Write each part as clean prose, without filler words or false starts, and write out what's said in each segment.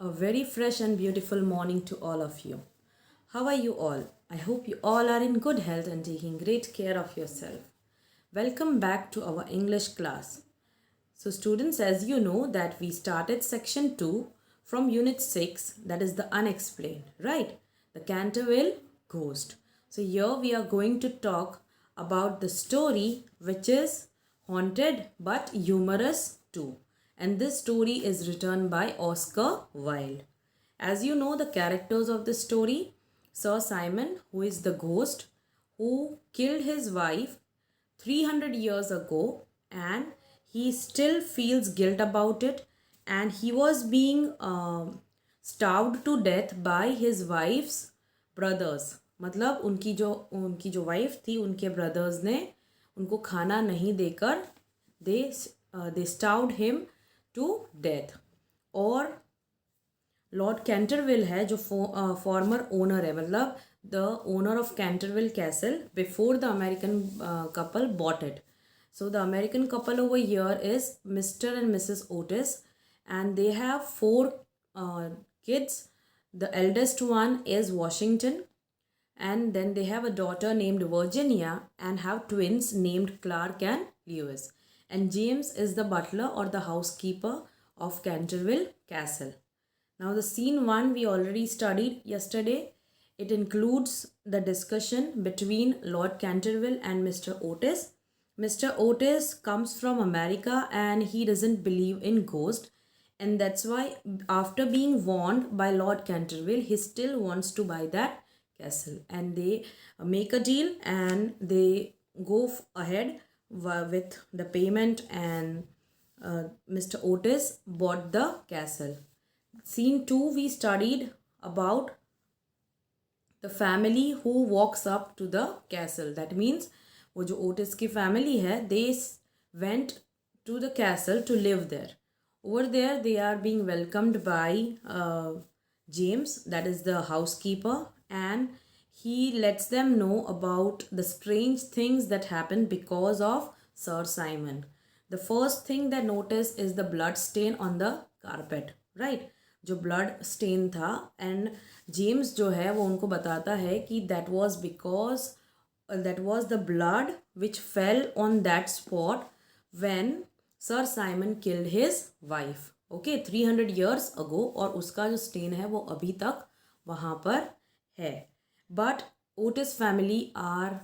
A very fresh and beautiful morning to all of you. How are you all? I hope you all are in good health and taking great care of yourself. Welcome back to our English class. So students, as you know that we started section 2 from unit 6, that is the unexplained, right? The Canterville ghost. So here we are going to talk about the story which is haunted but humorous too. And this story is written by Oscar Wilde. As you know the characters of the story, Sir Simon, who is the ghost who killed his wife 300 years ago, and he still feels guilt about it, and he was being starved to death by his wife's brothers. मतलब उनकी जो wife थी, उनके brothers ने उनको खाना नहीं देकर दे starved him to death. और लॉर्ड कैंटरविल है जो फॉर्मर ओनर है, मतलब the owner of Canterville castle before the American couple bought it. So the American couple over here is Mr. and Mrs. Otis, and they have four kids. The eldest one is Washington, and then they have a daughter named Virginia and have twins named Clark and Lewis. And James is the butler or the housekeeper of Canterville Castle. Now the scene 1 we already studied yesterday. It includes the discussion between Lord Canterville and Mr. Otis. Mr. Otis comes from America and he doesn't believe in ghosts, and that's why after being warned by Lord Canterville, he still wants to buy that castle, and they make a deal and they go ahead with the payment, and Mr. Otis bought the castle. Scene 2 we studied about the family who walks up to the castle. That means वो जो Otis की family है, they went to the castle to live there. Over there they are being welcomed by James, that is the housekeeper, and he lets them know about the strange things that happen because of Sir Simon. The first thing they notice is the blood stain on the carpet, right? जो blood stain था, and James जो है वो उनको बताता है कि that was the blood which fell on that spot when Sir Simon killed his wife. Okay, 300 years ago, और उसका जो स्टेन है वो अभी तक वहाँ पर है. But Otis family are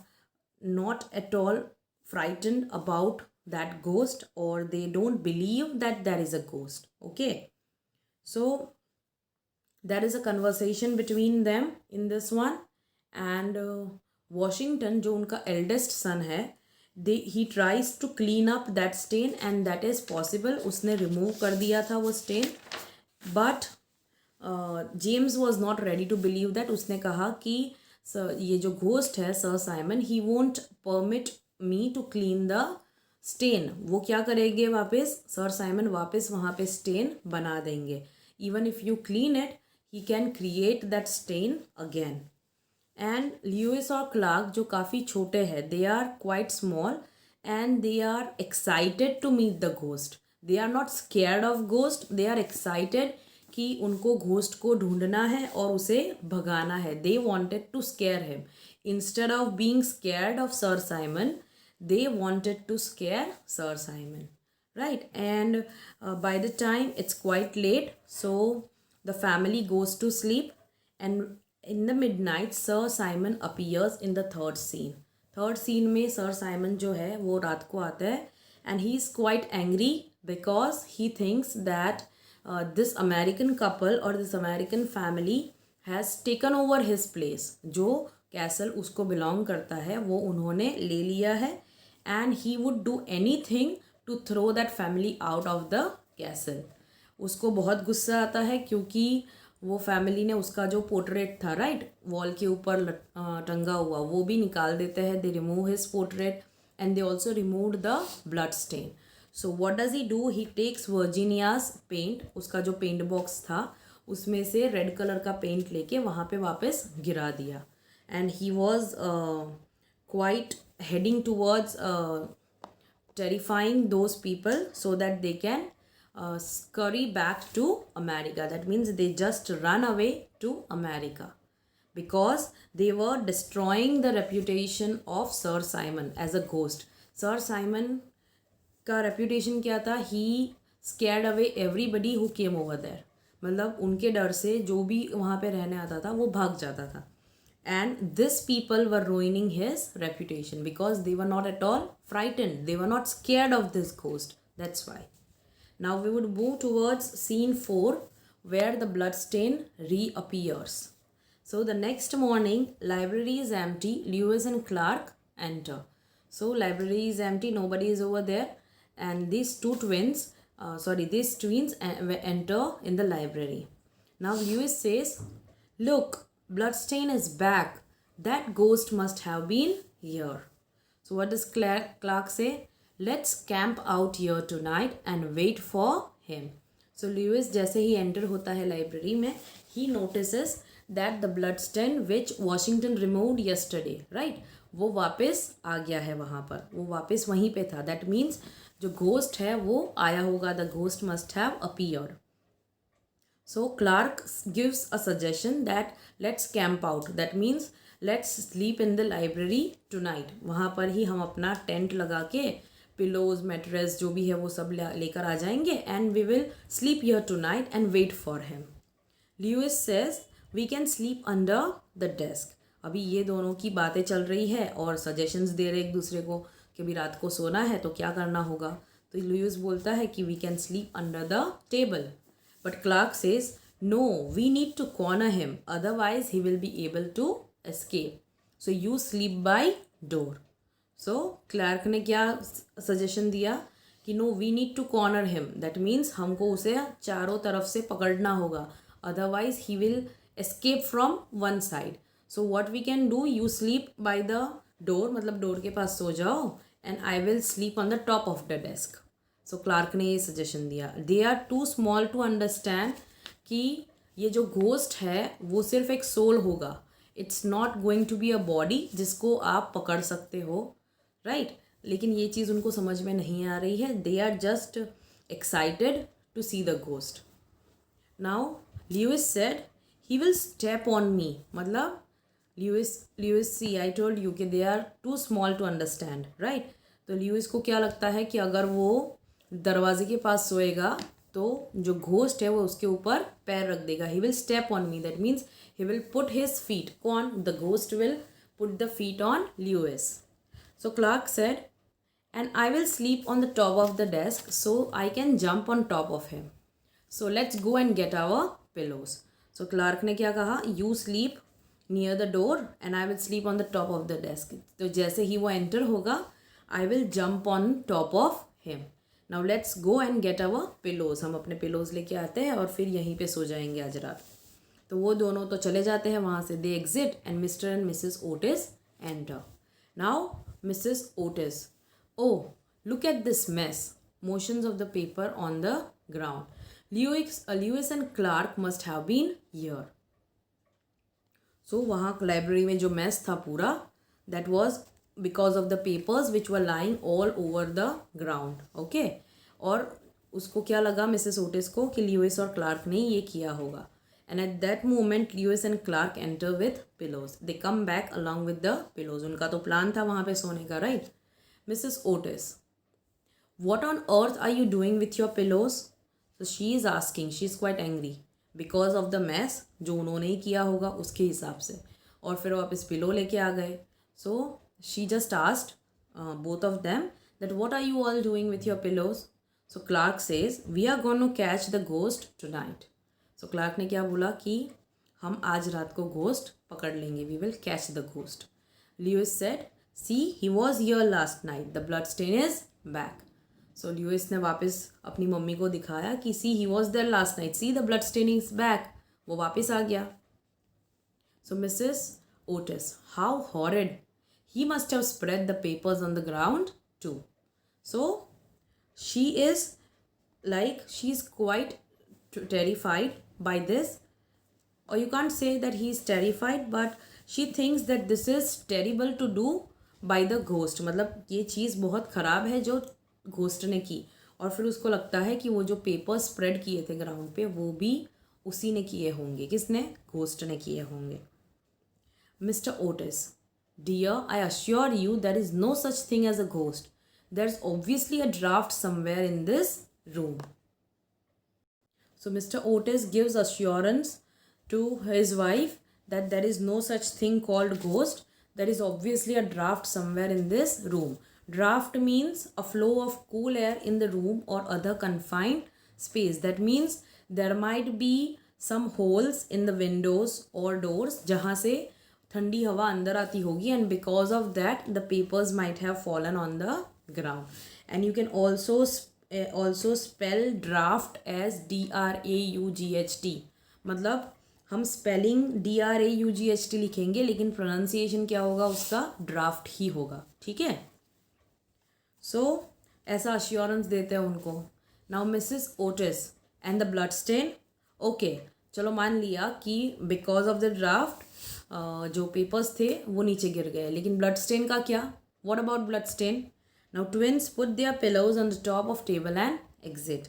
not at all frightened about that ghost, or they don't believe that there is a ghost. Okay, so there is a conversation between them in this one, and Washington जो उनका eldest son है, he tries to clean up that stain, and that is possible. उसने remove कर दिया था वो stain, but James was not ready to believe that. उसने कहा कि ये जो ghost है Sir Simon, he won't permit me to clean the stain. वो क्या करेंगे, वापस Sir Simon वापस वहाँ पे stain बना देंगे. Even if you clean it, he can create that stain again. And Lewis और Clark जो काफ़ी छोटे हैं, they are quite small and they are excited to meet the ghost. They are not scared of ghost, they are excited कि उनको ghost को ढूंढना है और उसे भगाना है. They wanted to scare him. Instead of being scared of Sir Simon, they wanted to scare Sir Simon. Right, and by the time it's quite late, so the family goes to sleep, and in the midnight Sir Simon appears in the third scene. Third scene में Sir Simon जो है वो रात को आता है, and he is quite angry because he thinks that this American couple or this American family has taken over his place. जो castle उसको belong करता है वो उन्होंने ले लिया है, and he would do anything to throw that family out of the castle. उसको बहुत गुस्सा आता है क्योंकि वो फैमिली ने उसका जो पोर्ट्रेट था, राइट, वॉल के ऊपर टंगा हुआ, वो भी निकाल देते हैं. They remove his portrait and they also remove the blood stain. So what does he do, he takes Virginia's paint, उसका जो पेंट बॉक्स था उसमें से रेड कलर का पेंट लेके वहाँ पे वापस गिरा दिया. And he was quite heading towards terrifying those people so that they can scurry back to America. That means they just run away to America because they were destroying the reputation of Sir Simon as a ghost. Sir Simon का reputation क्या था? He scared away everybody who came over there. मतलब उनके डर से जो भी वहाँ पे रहने आता था वो भाग जाता था. And these people were ruining his reputation because they were not at all frightened. They were not scared of this ghost. That's why. Now we would move towards scene 4 where the bloodstain reappears. So the next morning, library is empty. Lewis and Clark enter. So library is empty. Nobody is over there. And these twins enter in the library. Now Lewis says, "Look, Bloodstain is back. That ghost must have been here." So what does Clark say? "Let's camp out here tonight and wait for him." So Lewis जैसे ही enter होता है library में, he notices that the bloodstain which Washington removed yesterday, right? वो वापस आ गया है वहाँ पर, वो वापस वहीं पे था. That means जो ghost है वो आया होगा. The ghost must have appeared. So Clark gives a suggestion that let's camp out. That means let's sleep in the library tonight. वहाँ पर ही हम अपना टेंट लगा के पिलोज मैट्रेस जो भी है वो सब लेकर आ जाएंगे and we will sleep here tonight and wait for him. Lewis says we can sleep under the desk. अभी ये दोनों की बातें चल रही है और सजेशंस दे रहे एक दूसरे को कि अभी रात को सोना है तो क्या करना होगा. तो ल्यूइस बोलता है कि we can sleep under the table. But Clark says, "No, we need to corner him. Otherwise, he will be able to escape. So you sleep by door." So Clark ने क्या suggestion दिया कि no, we need to corner him. That means हमको उसे चारों तरफ से पकड़ना होगा. Otherwise, he will escape from one side. So what we can do? You sleep by the door. मतलब डोर के पास सो जाओ and I will sleep on the top of the desk. So Clark ने ये सजेशन दिया. They are too small to understand कि ये जो ghost है वो सिर्फ एक सोल होगा. It's not going to be a body जिसको आप पकड़ सकते हो, राइट? लेकिन ये चीज़ उनको समझ में नहीं आ रही है. They are just excited to see the ghost. Now Lewis said he will step on me. मतलब Lewis see I told you कि they are too small to understand, right? तो ल्यूइस को क्या लगता है कि अगर वो दरवाजे के पास सोएगा तो जो घोस्ट है वो उसके ऊपर पैर रख देगा. He will step on me. That means he will put his feet. कौन? The ghost will put the feet on Lewis. So Clark said and I will sleep on the top of the desk so I can jump on top of him. So let's go and get our pillows. So Clark ने क्या कहा? You sleep near the door and I will sleep on the top of the desk. तो जैसे ही वो enter होगा I will jump on top of him. Now let's go and get our pillows. हम अपने pillows लेके आते हैं और फिर यहीं पे सो जाएंगे आज रात. तो वो दोनों तो चले जाते हैं वहाँ से. They exit and Mr and Mrs Otis enter. Now Mrs Otis, oh look at this mess. Motions of the paper on the ground. Lewis and Clark must have been here. So वहाँ library में जो mess था पूरा, that was because of the papers which were lying all over the ground. Okay? और उसको क्या लगा Mrs Otis को कि ल्यूइस और क्लार्क ने ये किया होगा. And at that moment Lewis and Clark enter with pillows. They come back along with the pillows. उनका तो प्लान था वहाँ पे सोने का, right? Mrs Otis, what on earth are you doing with your pillows? So she is asking. She is quite angry because of the mess जो उन्होंने ही किया होगा उसके हिसाब से. और फिर वापस पिलो लेके आ गए. So she just asked both of them that what are you all doing with your pillows? So Clark says we are going to catch the ghost tonight. So Clark ने क्या बोला कि हम आज रात को ghost पकड़ लेंगे. We will catch the ghost. Lewis said, see, he was here last night. The bloodstain is back. So Lewis ने वापस अपनी मम्मी को दिखाया कि see, he was there last night. See, the bloodstain is back. वो वापस आ गया. So Mrs. Otis, how horrid. He must have spread the papers on the ground too. So she is like, she's quite terrified by this. Or you can't say that he is terrified, but she thinks that this is terrible to do by the ghost. मतलब ये चीज़ बहुत ख़राब है जो ghost ने की. और फिर उसको लगता है कि वो जो पेपर स्प्रेड किए थे ग्राउंड पे वो भी उसी ने किए होंगे. किसने? घोस्ट ने किए होंगे. Mr. Otis, dear, I assure you there is no such thing as a ghost. There's obviously a draft somewhere in this room. So Mr. Otis gives assurance to his wife that there is no such thing called ghost. There is obviously a draft somewhere in this room. Draft means a flow of cool air in the room or other confined space. That means there might be some holes in the windows or doors जहाँ से ठंडी हवा अंदर आती होगी, and because of that the papers might have fallen on the ground. And you can also spell draft as DRAUGHT. मतलब हम spelling DRAUGHT लिखेंगे लेकिन प्रोनाउंसिएशन क्या होगा उसका? ड्राफ्ट ही होगा. ठीक है. सो ऐसा अश्योरेंस देते हैं उनको. Now Mrs Otis and the blood stain. Okay, चलो मान लिया कि बिकॉज ऑफ द ड्राफ्ट जो पेपर्स थे वो नीचे गिर गए, लेकिन ब्लड स्टेन का क्या? What about blood stain? Now twins put their pillows on the top of table and exit.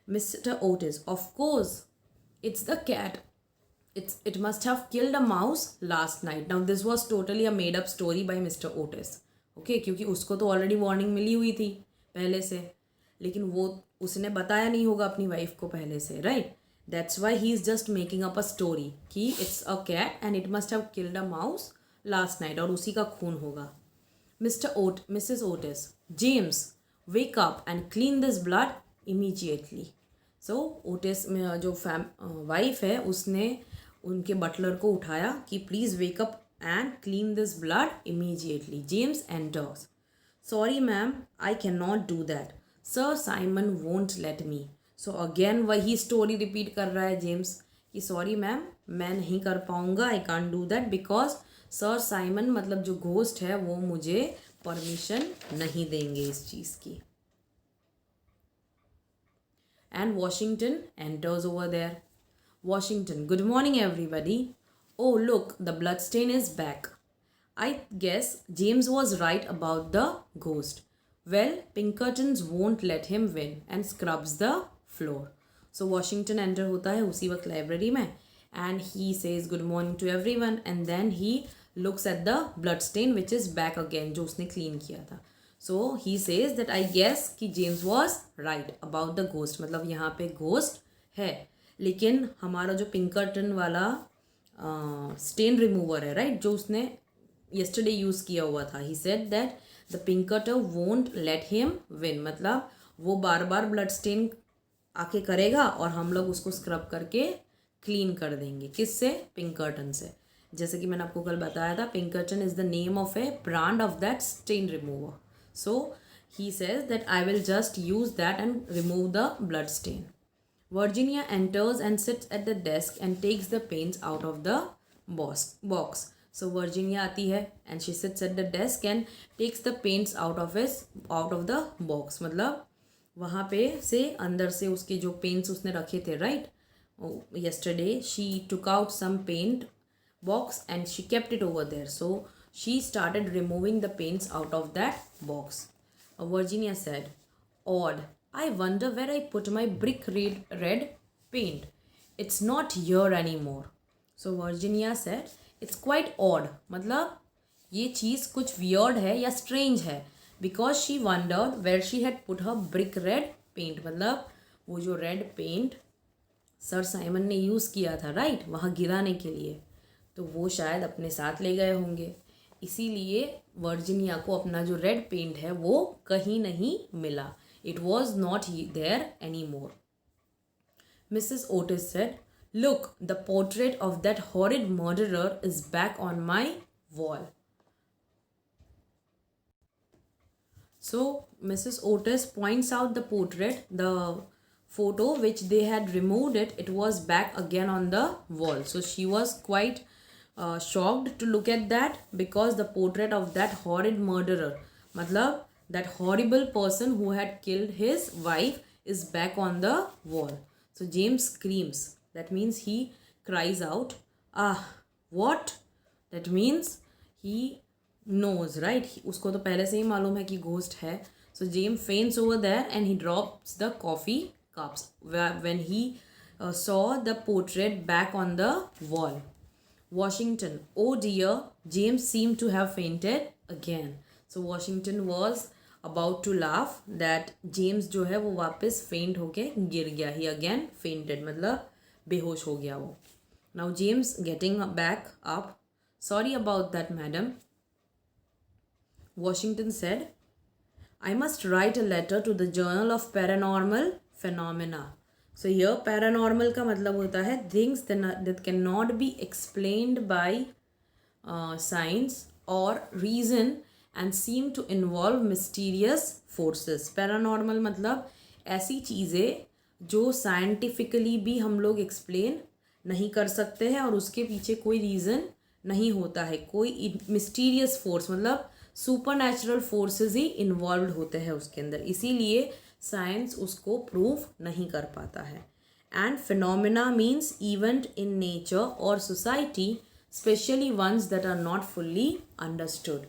Mr Otis, of course it's the cat. It must have killed a mouse last night. Now this was totally a made up story by Mr. Otis. Okay, क्योंकि उसको तो already warning मिली हुई थी पहले से, लेकिन वो उसने बताया नहीं होगा अपनी वाइफ को पहले से, right? That's why he is just making up a story कि it's a cat and it must have killed a mouse last night, और उसी का खून होगा. Mrs Otis, James, wake up and clean this blood immediately. So Otis में जो wife है उसने उनके बटलर को उठाया कि please wake up and clean this blood immediately. James enters. Sorry ma'am, I can not do that. Sir Simon won't let me. So again वही story repeat कर रहा है जेम्स कि सॉरी मैम, मैं नहीं कर पाऊँगा, I can't do that because sir Simon मतलब जो घोस्ट है वो मुझे परमिशन नहीं देंगे इस चीज़ की. And Washington enters over there. Washington, good morning everybody. Oh look, the bloodstain is back. I guess James was right about the ghost. Well, Pinkertons won't let him win and scrubs the floor. So Washington enter होता है उसी वक्त library में and he says good morning to everyone and then he looks at the bloodstain which is back again जो उसने clean किया था. So he says that I guess कि James was right about the ghost. मतलब यहाँ पे ghost है, लेकिन हमारा जो पिंकर्टन वाला स्टेन रिमूवर है, राइट, जो उसने yesterday यूज़ किया हुआ था, he said that the Pinkerton won't let him win. मतलब वो बार बार ब्लड स्टेन आके करेगा और हम लोग उसको स्क्रब करके क्लीन कर देंगे. किससे? पिंकर्टन से. जैसे कि मैंने आपको कल बताया था, Pinkerton is the name of a brand of that stain remover. So he says that I will just use that and remove the blood stain. Virginia enters and sits at the desk and takes the paints out of the box. So Virginia आती है and she sits at the desk and takes the paints out of the box. मतलब वहाँ पे से अंदर से उसके जो पेंट्स उसने रखे थे, right? Yesterday she took out some paint box and she kept it over there. So she started removing the paints out of that box. Virginia said, odd. I wonder where I put my brick red paint. It's not here anymore. So Virginia said, it's quite odd. मतलब ये चीज़ कुछ weird है या strange है. Because she wondered where she had put her brick red paint. मतलब वो जो red paint sir Simon ने यूज़ किया था, राइट, वहाँ गिराने के लिए, तो वो शायद अपने साथ ले गए होंगे. इसीलिए वर्जीनिया को अपना जो रेड पेंट है वो कहीं नहीं मिला. It was not there any more. Mrs Otis said, look, the portrait of that horrid murderer is back on my wall. So Mrs Otis points out the portrait, the photo which they had removed it was back again on the wall. So she was quite shocked to look at that because the portrait of that horrid murderer, मतलब that horrible person who had killed his wife, is back on the wall. So James screams. That means he cries out, ah, what? That means he knows, right? उसको तो पहले से ही मालूम है कि ghost है. So James faints over there and he drops the coffee cups when he saw the portrait back on the wall. Washington, oh dear, James seemed to have fainted again. So Washington was about to laugh that James जो है वो वापस faint होके गिर गया. He again fainted, मतलब बेहोश हो गया वो. Now James getting back up. Sorry about that, madam. Washington said, I must write a letter to the Journal of Paranormal Phenomena. So here paranormal का मतलब होता है things that cannot be explained by science or reason and seem to involve mysterious forces. Paranormal मतलब ऐसी चीज़ें जो scientifically भी हम लोग एक्सप्लेन नहीं कर सकते हैं और उसके पीछे कोई रीज़न नहीं होता है. कोई मिस्टीरियस फोर्स मतलब सुपर नेचुरल फोर्सेज ही इन्वॉल्व होते हैं उसके अंदर, इसीलिए साइंस उसको प्रूव नहीं कर पाता है. And phenomena means event in nature और society, specially ones that are not fully understood.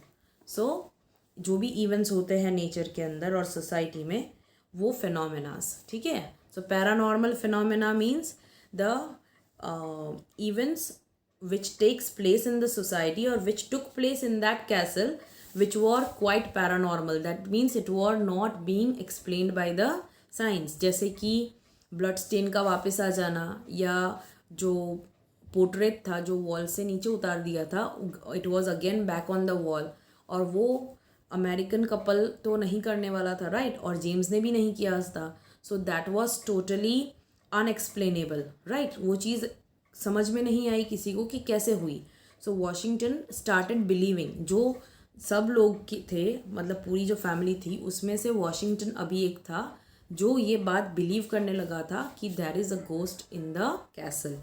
So जो भी इवेंट्स होते हैं नेचर के अंदर और सोसाइटी में वो फिनोमिनास. ठीक है. So paranormal phenomena means the events which takes place in the society or which took place in that castle which were quite paranormal. That means it were not being explained by the science. जैसे कि blood stain का वापस आ जाना या जो portrait था जो wall से नीचे उतार दिया था, it was again back on the wall. और वो अमेरिकन कपल तो नहीं करने वाला था, राइट, और जेम्स ने भी नहीं किया था. So that was totally unexplainable, right. वो चीज़ समझ में नहीं आई किसी को कि कैसे हुई. सो वॉशिंगटन स्टार्टेड बिलीविंग. जो सब लोग थे, मतलब पूरी जो फैमिली थी उसमें से वॉशिंगटन अभी एक था जो ये बात बिलीव करने लगा था कि there is a ghost in the castle.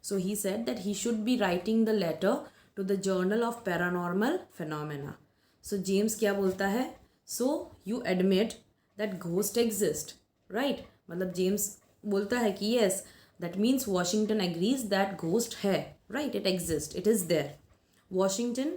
So he said that he should be writing the letter to the journal of paranormal phenomena. So James क्या बोलता है, so you admit that ghost exist, right. मतलब जेम्स बोलता है कि yes, that means Washington agrees that ghost है, right, it exists, it is there. Washington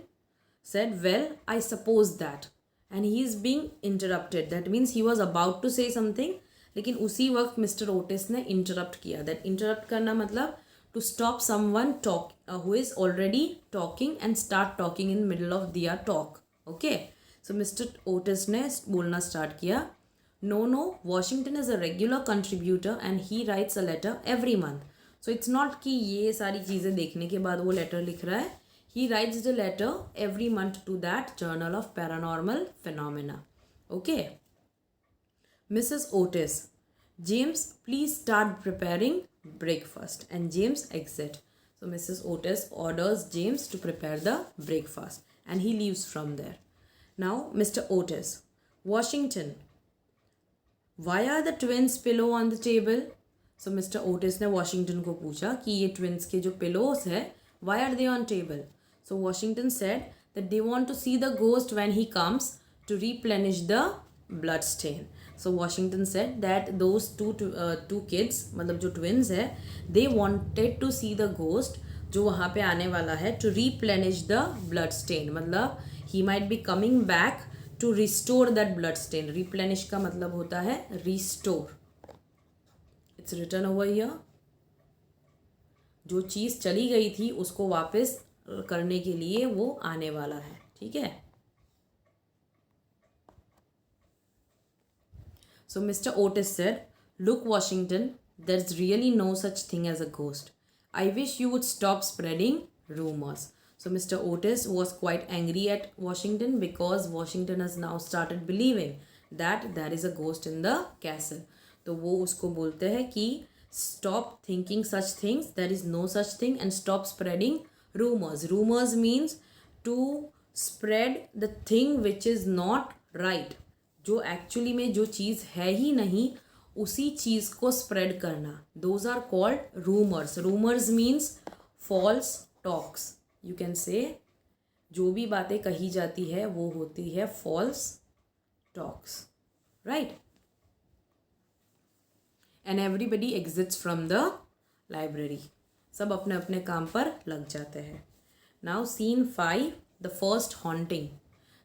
said, well, I suppose that, and he is being interrupted. That means he was about to say something, लेकिन उसी वक्त Mr Otis ने interrupt किया. That interrupt करना मतलब to stop someone talk who is already talking and start talking in middle of their talk. Okay. So Mr Otis ने बोलना start किया. No, Washington is a regular contributor and he writes a letter every month. So it's not कि ये सारी चीज़ें देखने के बाद वो लेटर लिख रहा है. He writes the letter every month to that Journal of Paranormal Phenomena. Okay. Mrs. Otis, James, please start preparing breakfast. And James exit. So Mrs. Otis orders James to prepare the breakfast and he leaves from there. Now Mr. Otis, Washington, why are the twins pillow on the table? So Mr. Otis ने Washington को पूछा कि ये twins के जो pillows है, why are they on table? So Washington said that they want to see the ghost when he comes to replenish the blood stain. So Washington said that those two kids, मतलब जो twins है, they wanted to see the ghost जो वहाँ पे आने वाला है to replenish the blood stain. मतलब he might be coming back to restore that blood stain. Replenish का मतलब होता है restore. It's written over here. जो चीज़ चली गई थी उसको वापस करने के लिए वो आने वाला है. ठीक है. So Mr. Otis said, look Washington, there's really no such thing as a ghost. I wish you would stop spreading rumors. So Mr. Otis was quite angry at Washington because Washington has now started believing that there is a ghost in the castle. तो वो उसको बोलते हैं कि stop thinking such things, there is no such thing, and stop spreading rumors. Rumors means to spread the thing which is not right. जो actually में जो चीज़ है ही नहीं उसी चीज़ को स्प्रेड करना. Those are called rumors. Rumors means false talks. You can say जो भी बातें कही जाती है वो होती है false talks, right? And everybody exits from the library. सब अपने अपने काम पर लग जाते हैं. Now scene 5, the first haunting.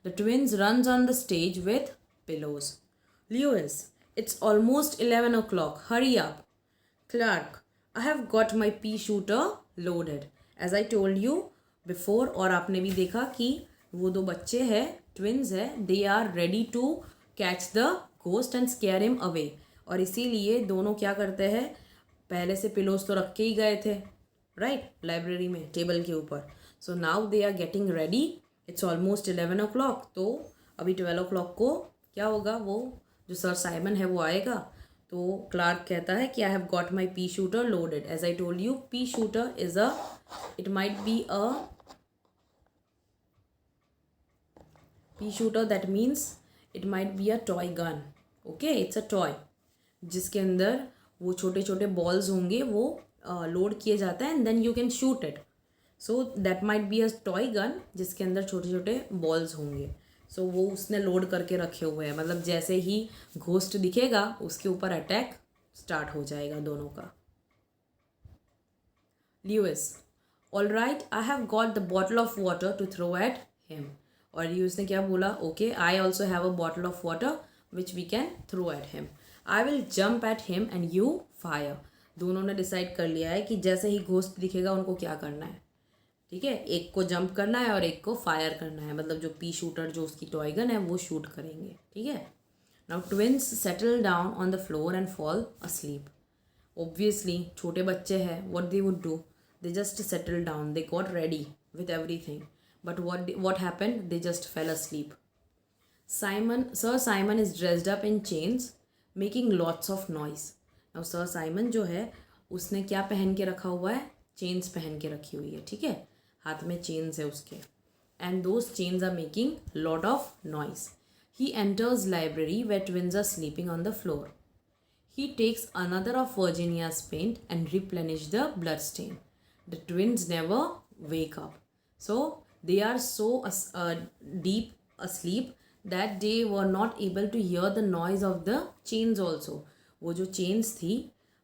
The twins runs on the stage with pillows. Lewis, it's almost 11 o'clock. Hurry up. Clark, I have got my pea shooter loaded. As I told you before, और आपने भी देखा कि वो दो बच्चे हैं, twins है, they are ready to catch the ghost and scare him away. और इसीलिए दोनों क्या करते हैं, पहले से पिलोज तो रख के ही गए थे, राइट, लाइब्रेरी में टेबल के ऊपर. So now they are getting ready. It's almost 11 o'clock. तो अभी 12 o'clock को क्या होगा, वो जो सर साइमन है वो आएगा. तो क्लार्क कहता है कि I have got my pea shooter loaded. As I told you, pea shooter is a, it might be a pea shooter, that means it might be a toy gun. Okay, it's a toy जिसके अंदर वो छोटे छोटे balls होंगे, वो load किए जाता है and then you can shoot it. So that might be a toy gun जिसके अंदर छोटे छोटे बॉल्स होंगे. सो वो उसने लोड करके रखे हुए हैं, मतलब जैसे ही घोस्ट दिखेगा उसके ऊपर अटैक स्टार्ट हो जाएगा दोनों का. Lewis, all right, I have got the bottle of water to throw at him. और ल्यूइस ने क्या बोला, okay, I also have a bottle of water which we can throw at him. I will jump at him and you fire. दोनों ने decide कर लिया है कि जैसे ही घोस्ट दिखेगा उनको क्या करना है. ठीक है, एक को जंप करना है और एक को फायर करना है, मतलब जो पी शूटर जो उसकी टॉय गन है वो शूट करेंगे. ठीक है. Now twins settle down on the floor and fall asleep. Obviously छोटे बच्चे हैं, what they would do, they just settle down, they got ready with everything, but what happened, they just fell asleep. Sir Simon is dressed up in chains, making lots of noise. Now Sir Simon जो है उसने क्या पहन के रखा हुआ है, chains पहन के रखी हुई है. ठीक है, हाथ में चेन्स है उसके, and those chains are making lot of noise. He enters library where twins are sleeping on the floor. He takes another of Virginia's paint and replenish the blood stain. The twins never wake up. So they are so deep asleep that they were not able to hear the noise of the chains also. वो जो chains थी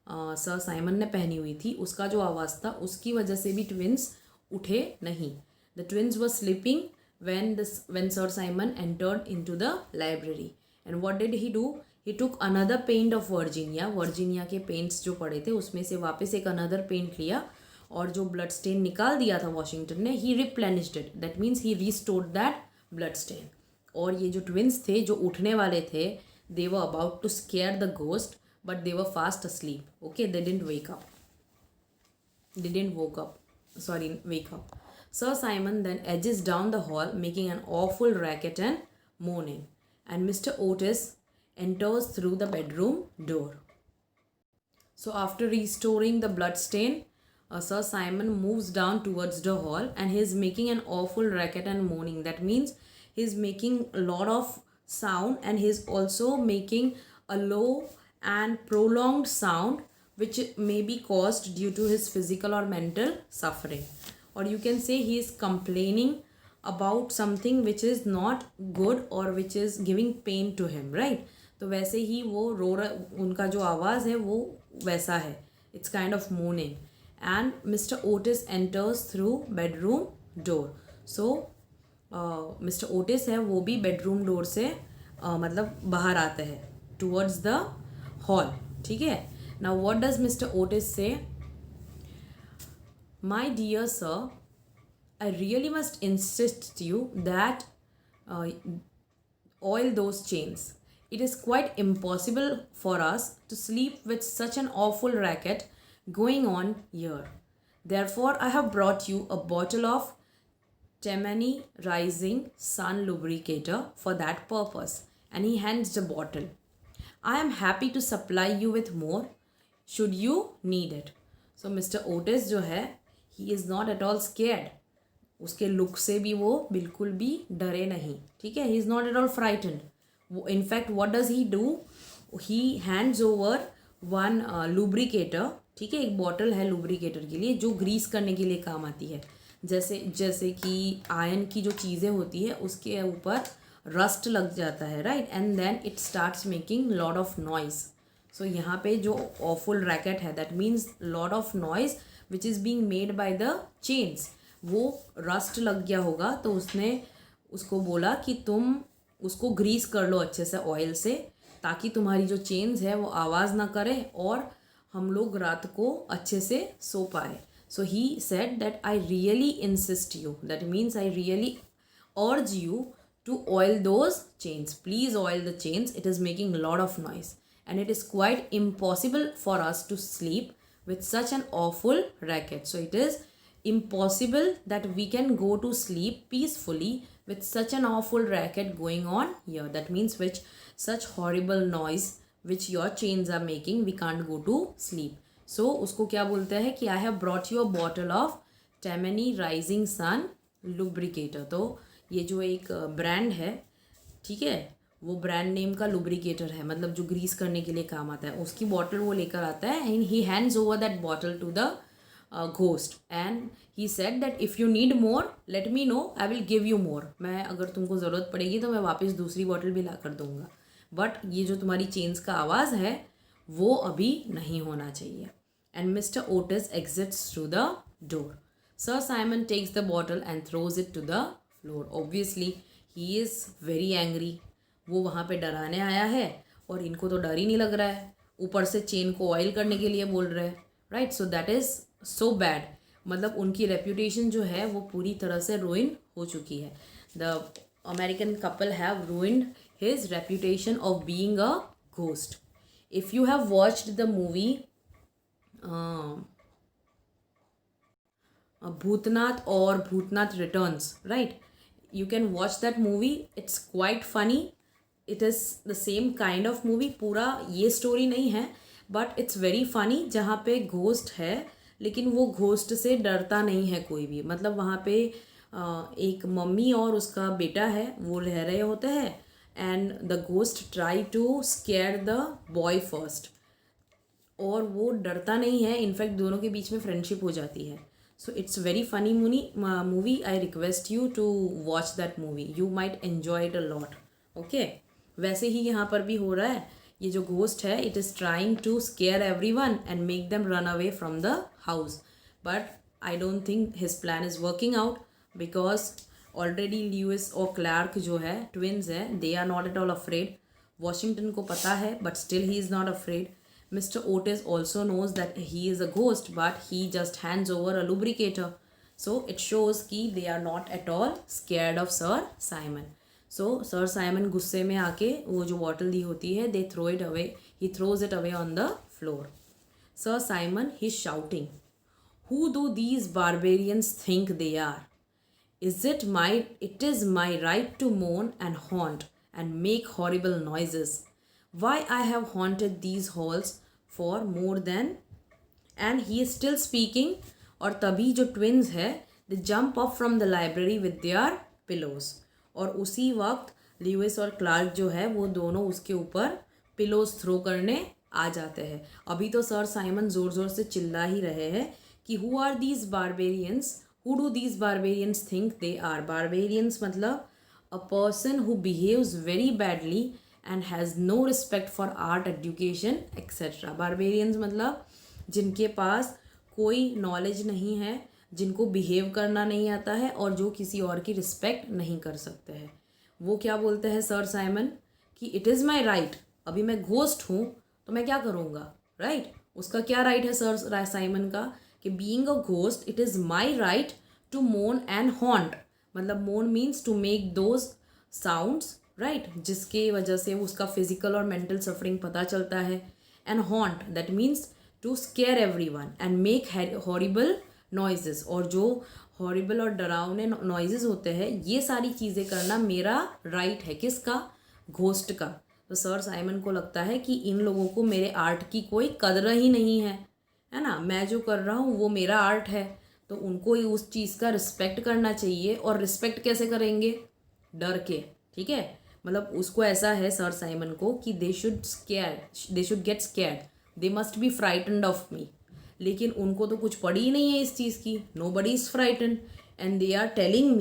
sir Simon ने पहनी हुई थी, उसका जो आवाज़ था उसकी वजह से भी ट्विन्स उठे नहीं. The twins were sleeping when Sir Simon entered into the library. And what did he do? He took another paint of Virginia. Virginia के paints जो पड़े थे उसमें से वापस एक another paint लिया और जो ब्लड स्टेन निकाल दिया था वॉशिंगटन ने, he replenished it. That means he restored that blood stain. और ये जो ट्विन्स थे जो उठने वाले थे, they were about to scare the ghost but they were fast asleep. Okay, they didn't wake up. Sir Simon then edges down the hall making an awful racket and moaning, and Mr. Otis enters through the bedroom door. So after restoring the blood stain, Sir Simon moves down towards the hall and he is making an awful racket and moaning. That means he is making a lot of sound and he is also making a low and prolonged sound which may be caused due to his physical or mental suffering. Or you can say he is complaining about something which is not good or which is giving pain to him, right? तो वैसे ही वो रो रहा, उनका जो आवाज़ है वो वैसा है. It's kind of moaning. And Mr. Otis enters through bedroom door. So Mr. Otis है वो भी bedroom door से मतलब बाहर आते हैं towards the hall. ठीक है. Now what does Mr. Otis say? My dear sir, I really must insist you that oil those chains. It is quite impossible for us to sleep with such an awful racket going on here. Therefore, I have brought you a bottle of Tammany Rising Sun Lubricator for that purpose. And he hands the bottle. I am happy to supply you with more should you need it. So Mr. Otis जो है, he is not at all scared. उसके look से भी वो बिल्कुल भी डरे नहीं. ठीक है, he is not at all frightened. In fact, what does he do? He hands over one lubricator. ठीक है, एक बॉटल है लुब्रिकेटर के लिए जो ग्रीस करने के लिए काम आती है. जैसे कि आयरन की जो चीज़ें होती है उसके ऊपर रस्ट लग जाता है, right, and then it starts making lot of noise. So यहाँ पे जो ऑफुल रैकेट है, that means lot of noise which is being made by the chains. वो रस्ट लग गया होगा तो उसने उसको बोला कि तुम उसको ग्रीस कर लो अच्छे से ऑयल से, ताकि तुम्हारी जो चेन्स है वो आवाज़ ना करे और हम लोग रात को अच्छे से सो पाए. So he said that I really insist you, that means I really urge you to oil those chains. Please oil the chains. It is making a lot of noise. And it is quite impossible for us to sleep with such an awful racket. So it is impossible that we can go to sleep peacefully with such an awful racket going on here. That means which such horrible noise which your chains are making, we can't go to sleep. So उसको क्या बोलते हैं कि I have brought you a bottle of Tammany Rising Sun lubricator. तो ये जो एक brand है, ठीक है, वो ब्रांड नेम का लुब्रिकेटर है, मतलब जो ग्रीस करने के लिए काम आता है, उसकी बॉटल वो लेकर आता है. And he hands over that bottle to the ghost and he said that if you need more let me know, I will give you more. मैं अगर तुमको ज़रूरत पड़ेगी तो मैं वापस दूसरी बॉटल भी ला कर दूँगा, बट ये जो तुम्हारी चेन्स का आवाज़ है वो अभी नहीं होना चाहिए. And Mr Otis exits through the door. Sir Simon takes the bottle and throws it to the floor. Obviously he is very angry. वो वहाँ पे डराने आया है और इनको तो डर ही नहीं लग रहा है, ऊपर से चेन को ऑयल करने के लिए बोल रहे हैं, right. So that is so bad. मतलब उनकी रेप्यूटेशन जो है वो पूरी तरह से रुइन हो चुकी है. The American couple have ruined his reputation of being a ghost. If you have watched the movie Bhoothnath और Bhoothnath returns, right, you can watch that movie. It's quite funny. It is the same kind of movie. पूरा ये story नहीं है but it's very funny, जहाँ पे ghost है लेकिन वो घोस्ट से डरता नहीं है कोई भी. मतलब वहाँ पे एक मम्मी और उसका बेटा है, वो रह रहे होते हैं and the ghost try to scare the boy first, और वो डरता नहीं है. इनफैक्ट दोनों के बीच में फ्रेंडशिप हो जाती है. So it's very funny movie. I request you to watch that movie. You might enjoy it a lot. Okay. वैसे ही यहाँ पर भी हो रहा है. ये जो घोस्ट है, it is trying to scare everyone and make them run away from the house. But I don't think his plan is working out because already Lewis और Clark जो है twins है, they are not at all afraid. Washington को पता है but still he is not afraid. Mr. Otis also knows that he is a ghost, but he just hands over a lubricator. So it shows कि they are not at all scared of Sir Simon. So Sir Simon गुस्से में आके वो जो bottle दी होती है, they throw it away. He throws it away on the floor. Sir Simon, he's shouting, "Who do these barbarians think they are? It is my right to moan and haunt and make horrible noises. Why I have haunted these halls for more than..." And he is still speaking. और तभी जो twins है, they jump up from the library with their pillows. और उसी वक्त Lewis और Clark जो है वो दोनों उसके ऊपर पिलोज थ्रो करने आ जाते हैं. अभी तो सर साइमन ज़ोर ज़ोर से चिल्ला ही रहे हैं कि who are these barbarians? Who do these barbarians think they are? Barbarians मतलब a person who behaves very badly and has no respect for art, education, etc. Barbarians मतलब जिनके पास कोई नॉलेज नहीं है, जिनको बिहेव करना नहीं आता है और जो किसी और की रिस्पेक्ट नहीं कर सकते हैं. वो क्या बोलते हैं सर साइमन कि इट इज़ माई राइट. अभी मैं घोस्ट हूँ तो मैं क्या करूँगा, राइट. उसका क्या राइट है सर साइमन का कि being a ghost it is my right to moan and haunt. मतलब moan means to make those sounds, right, जिसके वजह से उसका फिजिकल और मेंटल सफरिंग पता चलता है. And haunt that means to scare everyone and make horrible noises. और जो हॉरिबल और डरावने नॉइजेस होते हैं, ये सारी चीज़ें करना मेरा राइट है. किसका? घोस्ट का. तो सर साइमन को लगता है कि इन लोगों को मेरे आर्ट की कोई कदर ही नहीं है ना. मैं जो कर रहा हूँ वो मेरा आर्ट है, तो उनको ही उस चीज़ का रिस्पेक्ट करना चाहिए. और रिस्पेक्ट कैसे करेंगे? डर के. ठीक है, मतलब उसको ऐसा है सर साइमन को कि they should get scared, they must be frightened of me. लेकिन उनको तो कुछ पड़ी ही नहीं है इस चीज़ की. Nobody is frightened and they are telling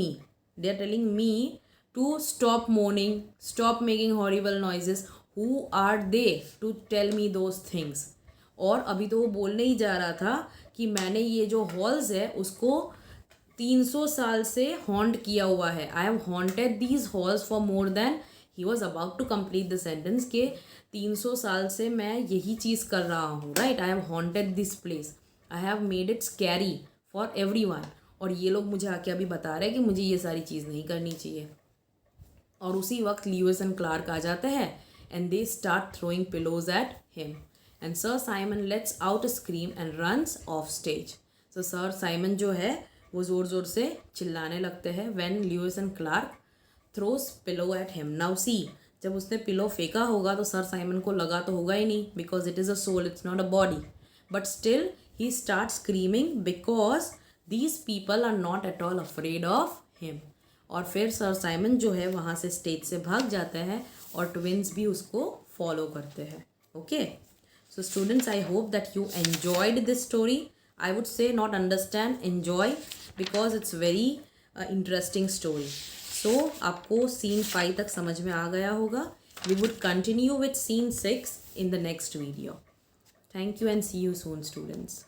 me to stop moaning, stop making horrible noises. Who are they to tell me those things? और अभी तो वो बोलने ही जा रहा था कि मैंने ये जो हॉल्स है उसको 300 साल से हॉन्ट किया हुआ है. I have haunted these halls for more than, he was about to complete the sentence के 300 साल से मैं यही चीज़ कर रहा हूँ, right. I have haunted this place, I have made it scary for every one, और ये लोग मुझे आके अभी बता रहे हैं कि मुझे ये सारी चीज़ नहीं करनी चाहिए। और उसी वक्त ल्यूइस एंड क्लार्क आ जाते हैं and they start throwing pillows at him and sir Simon lets out a scream and runs off stage. तो सर साइमन जो है वो ज़ोर ज़ोर से चिल्लाने लगते हैं when Lewis and Clark throws pillow at him. Now see, जब उसने पिलो फेंका होगा तो सर साइमन को लगा तो होगा ही नहीं, because it is a soul, it's not a body, but still he start screaming because these people are not at all afraid of him. और फिर सर साइमन जो है वहाँ से स्टेज से भाग जाते हैं और ट्विंस भी उसको फॉलो करते हैं। Okay, so students, I hope that you enjoyed this story. I would say not understand, enjoy, because it's very interesting story. So आपको सीन 5 तक समझ में आ गया होगा। We would continue with scene 6 in the next video. Thank you and see you soon, students.